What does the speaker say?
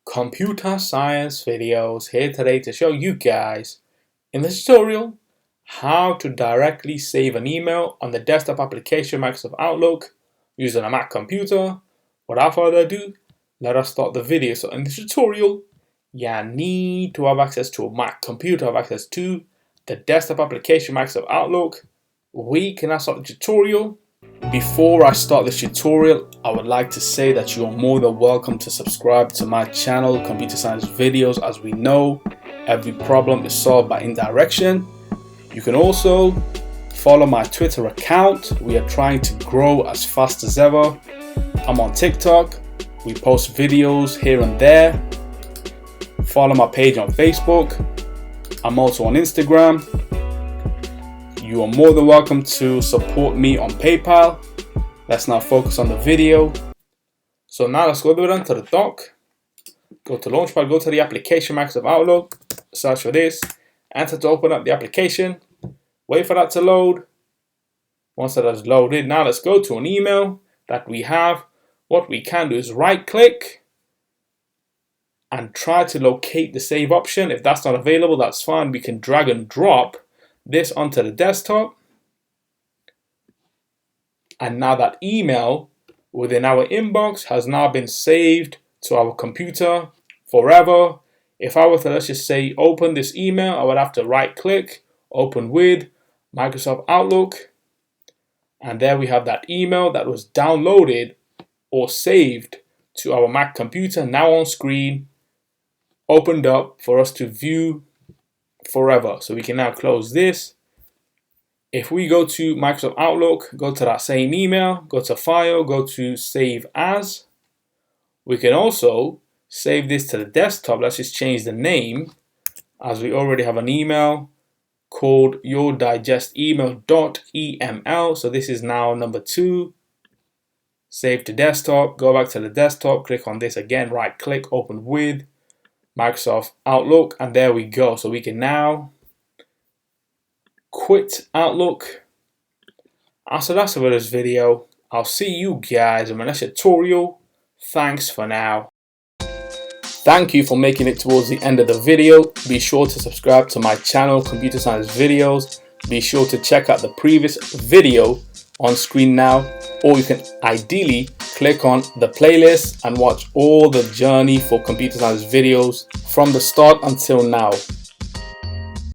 Computer Science Videos here today to show you guys in this tutorial how to directly save an email on the desktop application Microsoft Outlook using a Mac computer. Without further ado, let us start the video. So in this tutorial, you need to have access to a Mac computer, have access to the desktop application Microsoft Outlook. We can now start the tutorial. Before I start this tutorial, I would like to say that you are more than welcome to subscribe to my channel, Computer Science Videos. As we know, every problem is solved by indirection. You can also follow my Twitter account. We are trying to grow as fast as ever. I'm on TikTok. We post videos here and there. Follow my page on Facebook. I'm also on Instagram. You are more than welcome to support me on PayPal. Let's now focus on the video. So now let's go down to the dock. Go to Launchpad, go to the application Microsoft Outlook. Search for this. Enter to open up the application. Wait for that to load. Once that is loaded, now let's go to an email that we have. What we can do is right click and try to locate the save option. If that's not available, that's fine. We can drag and drop this onto the desktop, and now that email within our inbox has now been saved to our computer forever. If I were to, let's just say, open this email, I would have to right click, open with Microsoft Outlook, and there we have that email that was downloaded or saved to our Mac computer, now on screen, opened up for us to view forever. So we can now close this. If we go to Microsoft Outlook, go to that same email, go to File, go to Save As. We can also save this to the desktop. Let's just change the name, as we already have an email called yourdigestemail.eml. So this is now number 2. Save to desktop, go back to the desktop, click on this again, right click, open with Microsoft Outlook, and there we go. So we can now quit Outlook. So that's it for this video. I'll see you guys in my next tutorial. Thanks for now. Thank you for making it towards the end of the video. Be sure to subscribe to my channel, Computer Science Videos. Be sure to check out the previous video on screen now, or you can ideally click on the playlist and watch all the journey for Computer Science Videos from the start until now.